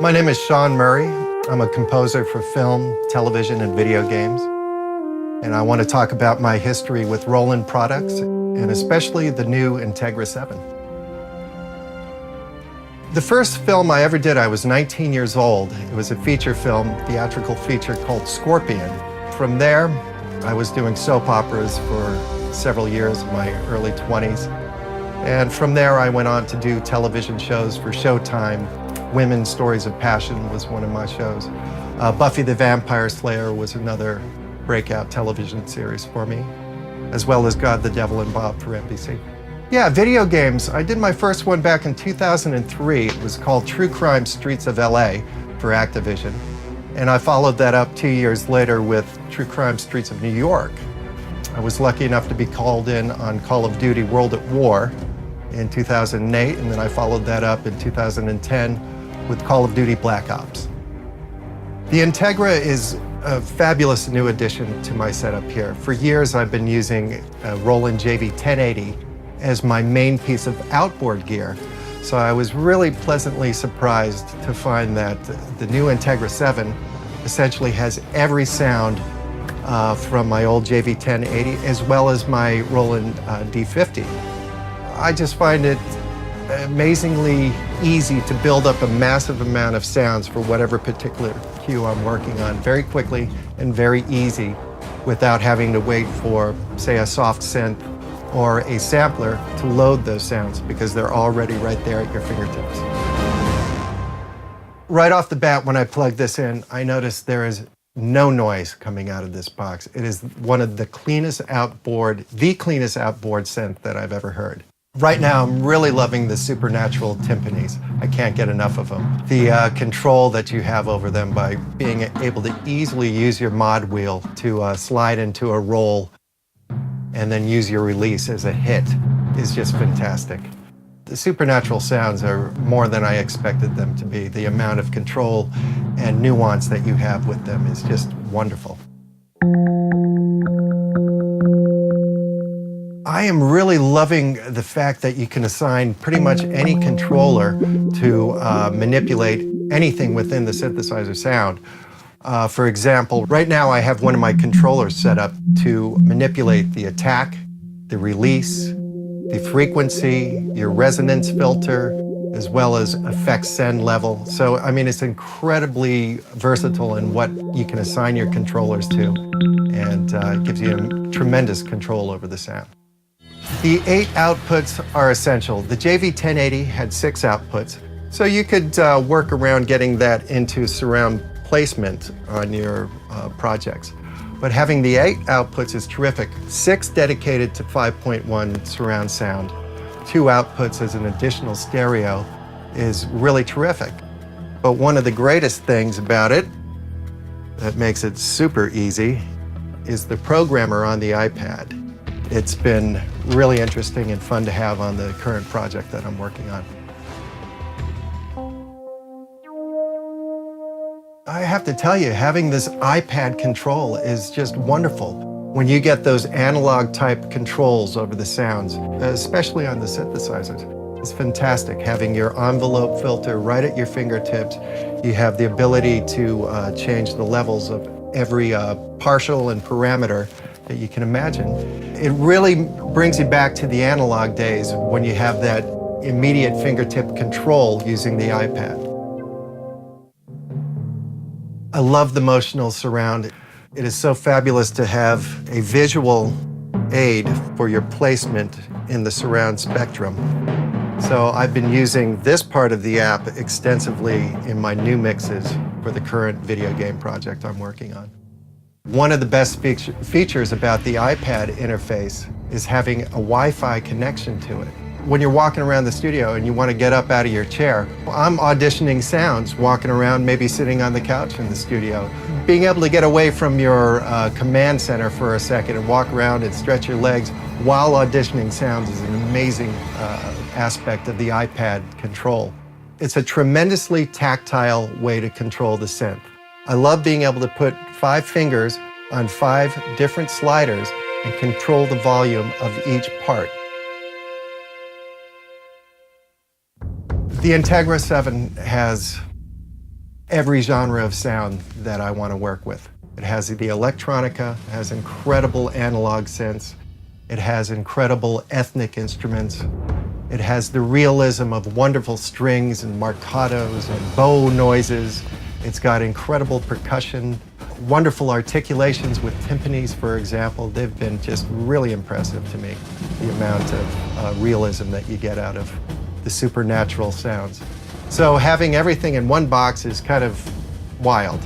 My name is Sean Murray. I'm a composer for film, television, and video games. And I want to talk about my history with Roland products, and especially the new INTEGRA 7. The first film I ever did, I was 19 years old. It was a feature film, theatrical feature called Scorpion. From there, I was doing soap operas for several years in my early 20s. And from there, I went on to do television shows for Showtime. Women's Stories of Passion was one of my shows. Buffy the Vampire Slayer was another breakout television series for me, as well as God, the Devil, and Bob for NBC. Yeah, video games. I did my first one back in 2003. It was called True Crime Streets of LA for Activision. And I followed that up 2 years later with True Crime Streets of New York. I was lucky enough to be called in on Call of Duty World at War in 2008, and then I followed that up in 2010 with Call of Duty Black Ops. The INTEGRA is a fabulous new addition to my setup here. For years, I've been using a Roland JV-1080 as my main piece of outboard gear. So I was really pleasantly surprised to find that the new INTEGRA 7 essentially has every sound from my old JV-1080 as well as my Roland D50. I just find it amazingly easy to build up a massive amount of sounds for whatever particular cue I'm working on very quickly and very easy without having to wait for, say, a soft synth or a sampler to load those sounds because they're already right there at your fingertips. Right off the bat, when I plug this in, I notice there is no noise coming out of this box. It is one of the cleanest outboard synth that I've ever heard. Right now, I'm really loving the supernatural timpanis. I can't get enough of them. The control that you have over them by being able to easily use your mod wheel to slide into a roll and then use your release as a hit is just fantastic. The supernatural sounds are more than I expected them to be. The amount of control and nuance that you have with them is just wonderful. I am really loving the fact that you can assign pretty much any controller to manipulate anything within the synthesizer sound. For example, right now I have one of my controllers set up to manipulate the attack, the release, the frequency, your resonance filter, as well as effect send level. So, I mean, it's incredibly versatile in what you can assign your controllers to, and it gives you tremendous control over the sound. The 8 outputs are essential. The JV-1080 had 6 outputs, so you could work around getting that into surround placement on your projects. But having the 8 outputs is terrific. 6 dedicated to 5.1 surround sound, 2 outputs as an additional stereo is really terrific. But one of the greatest things about it that makes it super easy is the programmer on the iPad. It's been really interesting and fun to have on the current project that I'm working on. I have to tell you, having this iPad control is just wonderful. When you get those analog type controls over the sounds, especially on the synthesizers, it's fantastic. Having your envelope filter right at your fingertips, you have the ability to change the levels of every partial and parameter that you can imagine. It really brings you back to the analog days when you have that immediate fingertip control using the iPad. I love the motional surround. It is so fabulous to have a visual aid for your placement in the surround spectrum. So I've been using this part of the app extensively in my new mixes for the current video game project I'm working on. One of the best features about the iPad interface is having a Wi-Fi connection to it. When you're walking around the studio and you want to get up out of your chair, I'm auditioning sounds, walking around, maybe sitting on the couch in the studio. Being able to get away from your command center for a second and walk around and stretch your legs while auditioning sounds is an amazing aspect of the iPad control. It's a tremendously tactile way to control the synth. I love being able to put 5 fingers on 5 different sliders and control the volume of each part. The INTEGRA 7 has every genre of sound that I want to work with. It has the electronica, it has incredible analog synths, it has incredible ethnic instruments, it has the realism of wonderful strings and marcatos and bow noises. It's got incredible percussion, wonderful articulations with timpanis, for example. They've been just really impressive to me, the amount of realism that you get out of the supernatural sounds. So having everything in one box is kind of wild.